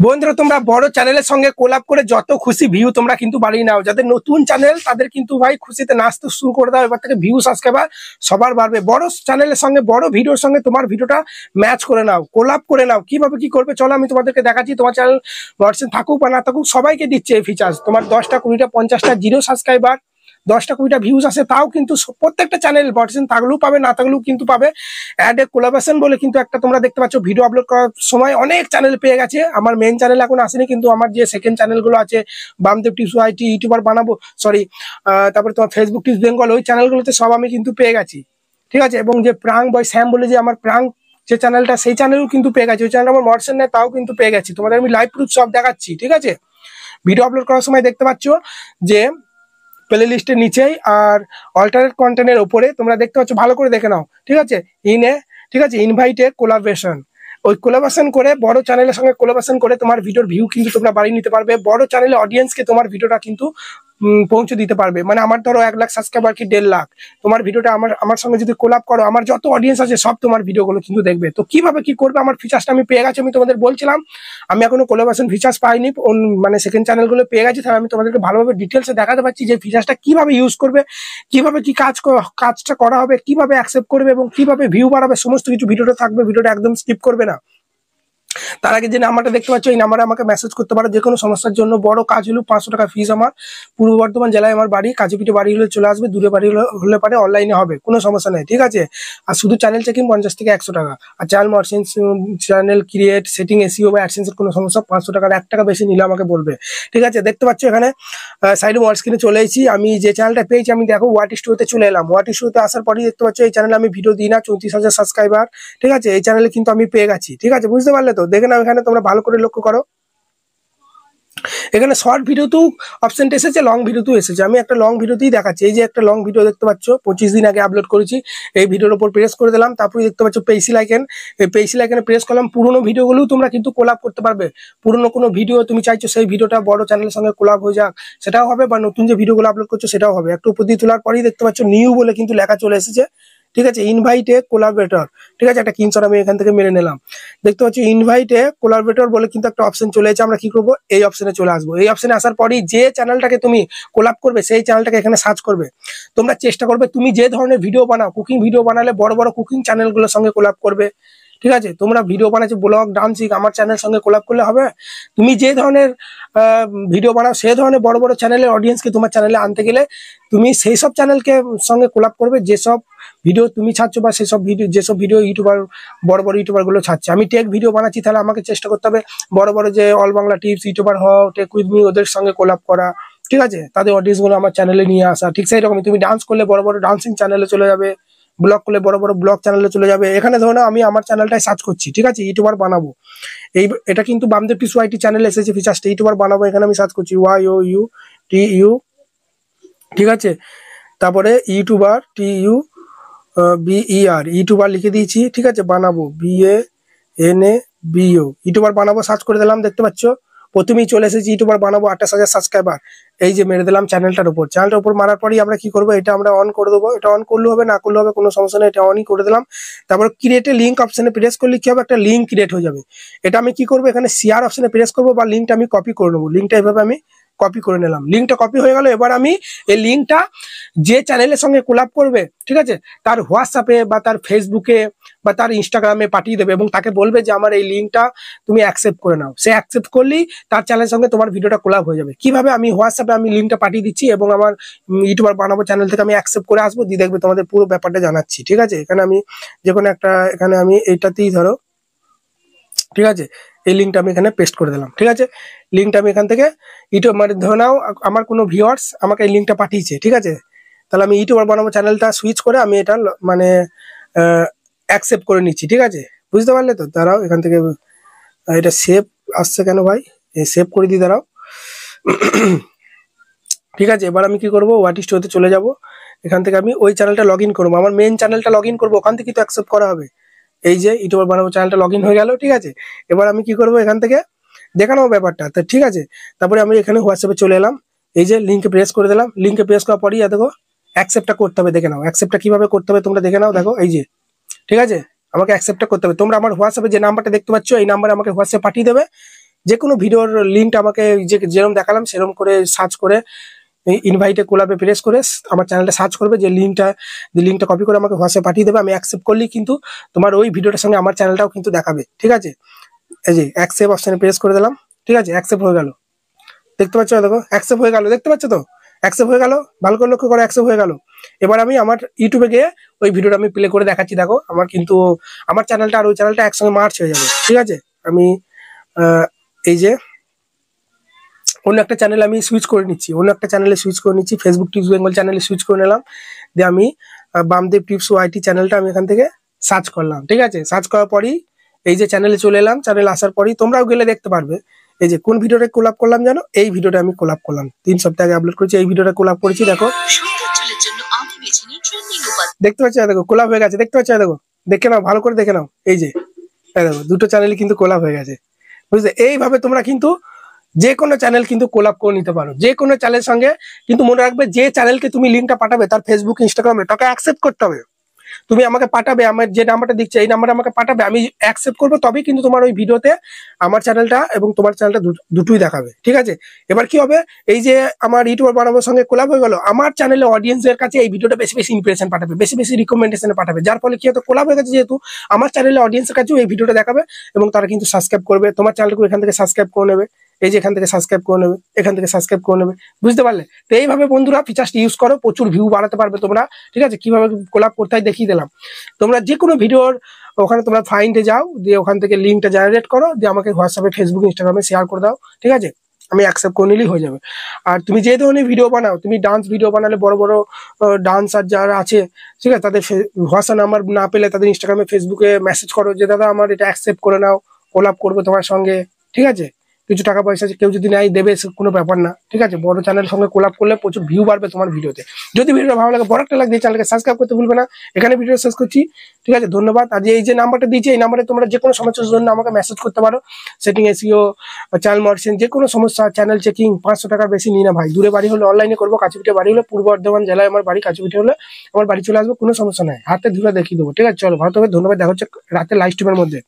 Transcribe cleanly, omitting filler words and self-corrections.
বন্ধুরা তোমরা বড় চ্যানেলের সঙ্গে কোলাব করে যত খুশি ভিউ তোমরা কিন্তু বাড়িয়ে নাও। যাদের নতুন চ্যানেল তাদের কিন্তু ভাই খুশিতে নাচতে শুরু করে দাও। এবার থেকে ভিউ সাবস্ক্রাইবার সবার বাড়বে। বড় চ্যানেলের সঙ্গে বড় ভিডিওর সঙ্গে তোমার ভিডিওটা ম্যাচ করে নাও, কোলাব করে নাও। কিভাবে কি করবে চলো আমি তোমাদেরকে দেখাচ্ছি। তোমার চ্যানেল হোয়াটসঅ্যাপ থাকুক বা না থাকুক সবাইকে দিচ্ছে এই ফিচার্স। তোমার 10টা 20টা 50টা জিরো সাবস্ক্রাইবার 10টা 20টা ভিউজ আছে তাও কিন্তু প্রত্যেকটা চ্যানেল হোয়াটসঅ্যাপ থাকলেও পাবে, না থাকলেও কিন্তু পাবে। অ্যাড এ কোলাবোরেশন বলে কিন্তু একটা তোমরা দেখতে পাচ্ছ ভিডিও আপলোড করার সময় অনেক চ্যানেল পেয়ে গেছে। আমার মেন চ্যানেল এখন আসেনি, কিন্তু আমার যে সেকেন্ড চ্যানেলগুলো আছে বামদেব টিপস ওয়াইটি ইউটিউবার বানাবো সরি, তারপরে তোমার ফেসবুক টিপস বেঙ্গল, ওই চ্যানেলগুলোতে সব আমি কিন্তু পেয়ে গেছি। ঠিক আছে, এবং যে প্রাং বয় স্যাম বলে যে আমার প্রাং যে চ্যানেলটা সেই চ্যানেলও কিন্তু পেয়ে গেছে। ওই চ্যানেল আমার হোয়াটসঅ্যাপ নেই তাও কিন্তু পেয়ে গেছি। তোমাদের আমি লাইভ প্রুফ সব দেখাচ্ছি। ঠিক আছে, ভিডিও আপলোড করার সময় দেখতে পাচ্ছ যে প্লে লিস্টের নিচেই আর অল্টারনেট কন্টেন্টের উপরে তোমরা দেখতে পাচ্ছ, ভালো করে দেখে নাও। ঠিক আছে, ঠিক আছে ইনভাইটে কোলাবোরেশন, ওই কোলাবোরেশন করে বড় চ্যানেলের সঙ্গে কোলাবোরেশন করে তোমার ভিডিওর ভিউ কিন্তু তোমরা বাড়িয়ে নিতে পারবে। বড় চ্যানেলের অডিয়েন্সকে তোমার ভিডিওটা কিন্তু পৌঁছে দিতে পারবে। মানে আমার ধরো 1 লাখ সাবস্ক্রাইবার কি 1.5 লাখ, তোমার ভিডিওটা আমার সঙ্গে যদি কোলাব করো, আমার যত অডিয়েন্স আছে সব তোমার ভিডিওগুলো কিন্তু দেখবে। তো কিভাবে কি করবে, আমার ফিচার্সটা আমি পেয়ে গেছি। আমি তোমাদের বলছিলাম আমি এখনো কোলাবোরেশন ফিচার্স পাইনি, মানে সেকেন্ড চ্যানেলগুলো পেয়ে গেছি। তাহলে আমি তোমাদেরকে ভালোভাবে ডিটেলসে দেখাতে পারছি যে ফিচার্সটা কিভাবে ইউজ করবে, কিভাবে কি কাজটা করা হবে, কিভাবে অ্যাকসেপ্ট করবে এবং কিভাবে ভিউ বাড়াবে, সমস্ত কিছু ভিডিওটা থাকবে। ভিডিওটা একদম স্কিপ করবে না। তার আগে যে নাম্বারটা দেখতে পাচ্ছ এই নাম্বারে আমাকে মেসেজ করতে পারো যে কোনো সমস্যার জন্য। বড় কাজ হলো 500 টাকা ফিস। আমার পূর্ব বর্ধমান জেলায় আমার বাড়ি, কাজীপিঠে বাড়ি হলে চলে আসবে, দূরে বাড়ি হলে পারে অনলাইনে হবে, কোনো সমস্যা নেই। ঠিক আছে, আর শুধু চ্যানেল চেকিং 50 থেকে 100 টাকা। আর চ্যানেল ক্রিয়েট সেটিং এসইও বা অ্যাডসেন্সের কোনো সমস্যা 500 টাকার 1 টাকা বেশি নিলে আমাকে বলবে। ঠিক আছে, দেখতে পাচ্ছ এখানে সাইডে ওয়ার্ড স্ক্রিনে চলে এসেছি। আমি যে চ্যানেলটা পেয়েছি আমি দেখো ওয়াট স্টুডিওতে চলে এলাম। ওয়াট স্টুডিওতে আসার পরেই দেখতে পাচ্ছ এই চ্যানেলে আমি ভিডিও দিই না, 34,000 সাবস্ক্রাইবার। ঠিক আছে, এই চ্যানেলে কিন্তু আমি পেয়ে গেছি। ঠিক আছে, বুঝতে পারলে তো? দেখে নাও এখানে তোমরা ভালো করে লক্ষ্য করো, এখানে শর্ট ভিডিওতেও অপশনটা এসেছে, লং ভিডিওতেও এসেছে। আমি একটা লং ভিডিওতেই দেখাচ্ছি। এই যে একটা লং ভিডিও দেখতে পাচ্ছ 25 দিন আগে আপলোড করেছি। এই ভিডিওর উপর প্রেস করে দিলাম, তারপরে দেখতে পাচ্ছ পেন্সিল আইকন, এই পেন্সিল আইকনে প্রেস করলাম। পুরোনো ভিডিওগুলোও তোমরা কিন্তু কোলাব করতে পারবে। পুরোনো কোনো ভিডিও তুমি চাইছো সেই ভিডিওটা বড় চ্যানেলের সঙ্গে কোলাব হয়ে যাক, সেটাও হবে, বা নতুন যে ভিডিওগুলো আপলোড করছো সেটাও হবে। একটু উপর দিয়ে তোলার পরেই দেখতে পাচ্ছ নিউ বলে কিন্তু লেখা চলে এসেছে। ঠিক আছে, ইনভাইটে কোলাবরেটর। ঠিক আছে, একটা স্ক্রিনশট আমি এখান থেকে মেরে নিলাম। দেখতে পাচ্ছি ইনভাইটে কোলাবরেটর বলে কিন্তু একটা অপশন চলে এসেছে। আমরা কি করবো, এই অপশনে চলে আসবো। এই অপশনে আসার পরেই যে চ্যানেলটাকে তুমি কোলাব করবে সেই চ্যানেলটাকে এখানে সার্চ করবে। তোমরা চেষ্টা করবে তুমি যে ধরনের ভিডিও বানাও, কুকিং ভিডিও বানালে বড় বড় কুকিং চ্যানেলগুলোর সঙ্গে কোলাব করবে। ঠিক আছে, তোমরা ভিডিও বানাচ্ছো ব্লগ ডান্সিং, আমার চ্যানেলের সঙ্গে কোলাব করলে হবে? তুমি যে ধরনের ভিডিও বানাও সেই ধরনের বড় বড় চ্যানেলের অডিয়েন্সকে তোমার চ্যানেলে আনতে গেলে তুমি সেই সব চ্যানেলকে সঙ্গে কোলাব করবে যেসব ভিডিও তুমি ছাড়ছো, বা সেসব ভিডিও যেসব ভিডিও ইউটিউবার বড় বড় ইউটিউবার গুলো ছাড়ছে। আমি টেক ভিডিও বানাচ্ছি, তাহলে আমাকে চেষ্টা করতে হবে বড় বড় যে অল বাংলা টিপস ইউটিউবার হও, টেক উইথ মি, ওদের সঙ্গে কোলাব করা। ঠিক আছে, তাদের অডিয়েন্স গুলো আমার চ্যানেলে নিয়ে আসা। ঠিক সেই রকমই তুমি ডান্স করলে বড় বড় ডান্সিং চ্যানেলে চলে যাবে, ব্লগ করলে বড় বড় ব্লগ চ্যানেলে চলে যাবে। এখানে ধরো না আমি আমার চ্যানেলটাই সার্চ করছি, ঠিক আছে, ইউটিউবার বানাবো। এটা কিন্তু বামদেব টিপস ওয়াইটি চ্যানেলে এসেছে ফিচার্সটা, ইউটিউবার বানাবো। এখানে আমি সার্চ করছি YOUTU। ঠিক আছে, তারপরে ইউটিউবার BER ইউটিউবার লিখে দিয়েছি। ঠিক আছে, বানাবো BANABO ইউটিউবার বানাবো সার্চ করে দিলাম। দেখতে পাচ্ছ প্রথমেই চলে এসেছি ইউটিউবার বানাবো, 28,000 সাবস্ক্রাইবার। এই যে মেরে দিলাম চ্যানেলটার উপর মারার পরেই আমরা কি করবো, এটা আমরা অন করে দেবো। এটা অন করলে হবে না করলে হবে, কোনো সমস্যা নেই, এটা অনই করে দিলাম। তারপর ক্রিয়েটে লিঙ্ক অপশনে প্রেস করলে কি হবে, একটা লিঙ্ক ক্রিয়েট হয়ে যাবে। এটা আমি কি করবো, এখানে শেয়ার অপশনে প্রেস করবো, বা লিঙ্কটা আমি কপি করে নেবো। লিঙ্কটা এভাবে আমি কপি করে নিলাম। লিঙ্কটা কপি হয়ে গেল। এবার আমি এই লিঙ্কটা যে চ্যানেলের সঙ্গে কোলাব করবে, ঠিক আছে, তার হোয়াটসঅ্যাপে বা তার ফেসবুকে বা তার ইনস্টাগ্রামে পাঠিয়ে দেবে, এবং তাকে বলবে যে আমার এই লিঙ্কটা তুমি অ্যাকসেপ্ট করে নাও। সে অ্যাকসেপ্ট করলেই তার চ্যানেলের সঙ্গে তোমার ভিডিওটা কোলাব হয়ে যাবে। কিভাবে, আমি হোয়াটসঅ্যাপে আমি লিঙ্কটা পাঠিয়ে দিচ্ছি এবং আমার ইউটিউবার বানাবো চ্যানেল থেকে আমি অ্যাকসেপ্ট করে আসবো, দিয়ে দেখবে তোমাদের পুরো ব্যাপারটা জানাচ্ছি। ঠিক আছে, এখানে আমি যে কোনো একটা, এখানে আমি এইটাতেই ধরো, ঠিক আছে, এই লিঙ্কটা আমি এখানে পেস্ট করে দিলাম। ঠিক আছে, লিঙ্কটা আমি এখান থেকে ইউটিউব, মানে ধরে নাও আমার কোনো ভিউয়ার্স আমাকে এই লিঙ্কটা পাঠিয়েছে। ঠিক আছে, তাহলে আমি ইউটিউবার বানাবো চ্যানেলটা সুইচ করে আমি এটা মানে অ্যাকসেপ্ট করে নিচ্ছি। ঠিক আছে, বুঝতে পারলে তো? দাঁড়াও, এখান থেকে এটা সেভ আসছে কেন ভাই, সেভ করে দিই, দাঁড়াও। ঠিক আছে, এবার আমি কি করবো, হোয়াট স্টুডিওতে চলে যাব। এখান থেকে আমি ওই চ্যানেলটা লগ ইন করবো, আমার মেন চ্যানেলটা লগ ইন করবো, ওখান থেকে তো অ্যাকসেপ্ট করা হবে। এই যে ইউটিউবার বানাবো চ্যানেলটা লগ ইন হয়ে গেল। ঠিক আছে, এবার আমি কি করবো, এখান থেকে দেখানো ব্যাপারটা তো। ঠিক আছে, তারপরে আমি এখানে হোয়াটসঅ্যাপে চলে এলাম। এই যে লিঙ্কে প্রেস করে দিলাম। লিঙ্কে প্রেস করার পরই দেখো অ্যাকসেপ্টটা করতে হবে। দেখে নাও অ্যাকসেপ্টটা কিভাবে করতে হবে, তোমরা দেখে নাও। দেখো এই যে, ঠিক আছে, আমাকে অ্যাকসেপ্টটা করতে হবে। তোমরা আমার হোয়াটসঅ্যাপে যে নাম্বারটা দেখতে পাচ্ছ এই নাম্বারে আমাকে হোয়াটসঅ্যাপ পাঠিয়ে দেবে। যে কোনো ভিডিওর লিঙ্কটা আমাকে যেরকম দেখালাম সেরকম করে সার্চ করে ইনভাইটে কোলাবে প্রেস করে আমার চ্যানেলটা সার্চ করবে, যে লিঙ্কটা কপি করে আমাকে হোয়াটসঅ্যাপ পাঠিয়ে দেবে। আমি অ্যাকসেপ্ট করলেই কিন্তু তোমার ওই ভিডিওটার সঙ্গে আমার চ্যানেলটাও কিন্তু দেখাবে, ঠিক আছে। এই যে অ্যাকসেপ্ট অপশনে প্রেস করে দিলাম, ঠিক আছে, অ্যাকসেপ্ট হয়ে গেল, দেখতে পাচ্ছ, দেখো অ্যাকসেপ্ট হয়ে গেল, দেখতে পাচ্ছ তো অ্যাকসেপ্ট হয়ে গেল, ভালো করে লক্ষ্য করে অ্যাকসেপ্ট হয়ে গেল। এবার আমি আমার ইউটিউবে গিয়ে ওই ভিডিওটা আমি প্লে করে দেখাচ্ছি, দেখো আমার কিন্তু আমার চ্যানেলটা আর ওই চ্যানেলটা একসঙ্গে মার্চ হয়ে যাবে, ঠিক আছে। আমি এই যে অন্য একটা চ্যানেল আমি সুইচ করে নিচ্ছি, ফেসবুক টিপস বেঙ্গল চ্যানেলে সুইচ করে নিলাম, দিয়ে আমি বামদেব টিপস ওয়াইটি চ্যানেলটা আমি এখান থেকে সার্চ করলাম, ঠিক আছে। সার্চ করার পরই এই যে চ্যানেলে চলে এলাম, চ্যানেলে আসার পরই তোমরাও গেলে দেখতে পারবে এই যে কোন ভিডিওটা কোলাপ করলাম জানো, এই ভিডিওটা আমি কোলাপ করলাম 3 সপ্তাহ আগে আপলোড করেছি, এই ভিডিওটা কোলাপ করেছি, দেখো দেখতে পাচ্ছ, দেখো কোলাপ হয়ে গেছে, দেখতে পাচ্ছ, দেখো দেখে নাও, ভালো করে দেখে নাও, এই যে দেখো দুটো চ্যানেলই কিন্তু কোলাপ হয়ে গেছে, বুঝলে। এইভাবে তোমরা কিন্তু যে কোনো চ্যানেল কিন্তু কোলাপ করে নিতে পারো, যে কোনো চ্যানেলের সঙ্গে। কিন্তু মনে রাখবে যে চ্যানেলকে তুমি লিঙ্কটা পাঠাবে তার ফেসবুক ইনস্টাগ্রামে তাকে অ্যাকসেপ্ট করতে হবে। তুমি আমাকে পাঠাবে, আমার যে নাম্বারটা দিচ্ছে এই নাম্বারে আমাকে পাঠাবে, আমি অ্যাকসেপ্ট করবো, তবেই কিন্তু তোমার ওই ভিডিওতে আমার চ্যানেলটা এবং তোমার চ্যানেলটা দুটোই দেখাবে, ঠিক আছে। এবার কি হবে, এই যে আমার ইউটিউবার বানানোর সঙ্গে কোলাপ হয়ে গেল, আমার চ্যানেলে অডিয়েন্সের কাছে এই ভিডিওটা বেশি বেশি ইমপ্রেশন পাঠাবে, বেশি বেশি রিকমেন্ডেশনে পাঠাবে, যার ফলে কি হতো, কোলাপ হয়ে গেছে যেহেতু আমার চ্যানেলে অডিয়েন্সের কাছেও এই ভিডিওটা দেখাবে এবং তারা কিন্তু সাবস্ক্রাইব করবে, তোমার চ্যানেলকে এখান থেকে সাবস্ক্রাইব করে নেবে, এই যে এখান থেকে সাবস্ক্রাইব করে নেবে, এখান থেকে সাবস্ক্রাইব করে নেবে, বুঝতে পারলে। তো এইভাবে বন্ধুরা ফিচারটি ইউজ করো, প্রচুর ভিউ বাড়াতে পারবে তোমরা, ঠিক আছে। কিভাবে কোলাপ করতে হয় দেখিয়ে দিলাম। তোমরা যে কোনো ভিডিওর ওখানে তোমরা ফাইন্ডে যাও, দিয়ে ওখান থেকে লিঙ্কটা জেনারেট করো, দিয়ে আমাকে হোয়াটসঅ্যাপে ফেসবুক ইনস্টাগ্রামে শেয়ার করে দাও, ঠিক আছে। আমি অ্যাকসেপ্ট করে নিলেই হয়ে যাবে। আর তুমি যে ধরনের ভিডিও বানাও, তুমি ডান্স ভিডিও বানালে বড় বড় ডান্সার যারা আছে, ঠিক আছে, তাদের হোয়াটসঅ্যাপ নাম্বার না পেলে তাদের ইনস্টাগ্রামে ফেসবুকে মেসেজ করো যে দাদা আমার এটা অ্যাকসেপ্ট করে নাও, কোলাপ করবো তোমার সঙ্গে, ঠিক আছে। কিছু টাকা পয়সা কেউ যদি নেয় দেবে, কোনো ব্যাপার না, ঠিক আছে। বড় চ্যানেলের সঙ্গে কোলাপ করলে প্রচুর ভিউ বাড়বে তোমার ভিডিওতে। যদি ভিডিওটা ভালো লাগে, বড় একটা লাগে, চ্যানেলকে সাবস্ক্রাইব করতে ভুলবে না। এখানে ভিডিও শেষ করছি, ঠিক আছে, ধন্যবাদ। আর এই যে নাম্বারটা দিয়েছি, এই নাম্বারে তোমরা যে কোনো সমস্যার জন্য আমাকে মেসেজ করতে পারো, সেটিং এসইও, চ্যানেল মডিফিকেশন, যে কোনো সমস্যা, চ্যানেল চেকিং, 500 টাকার বেশি নিই না ভাই। দূরে বাড়ি হলে অনলাইনে করবো, কাছেপিঠে বাড়ি হলে পূর্ব বর্ধমান জেলায় আমার বাড়ি, কাছেপিঠে হলে আমার বাড়ি চলে আসবো, কোনো সমস্যা নাই, হাতে ধুলে দেখিয়ে দেবো, ঠিক আছে। চলো ভালো থাকবে, ধন্যবাদ, দেখা হচ্ছে রাতে লাইভ স্ট্রিমের মধ্যে।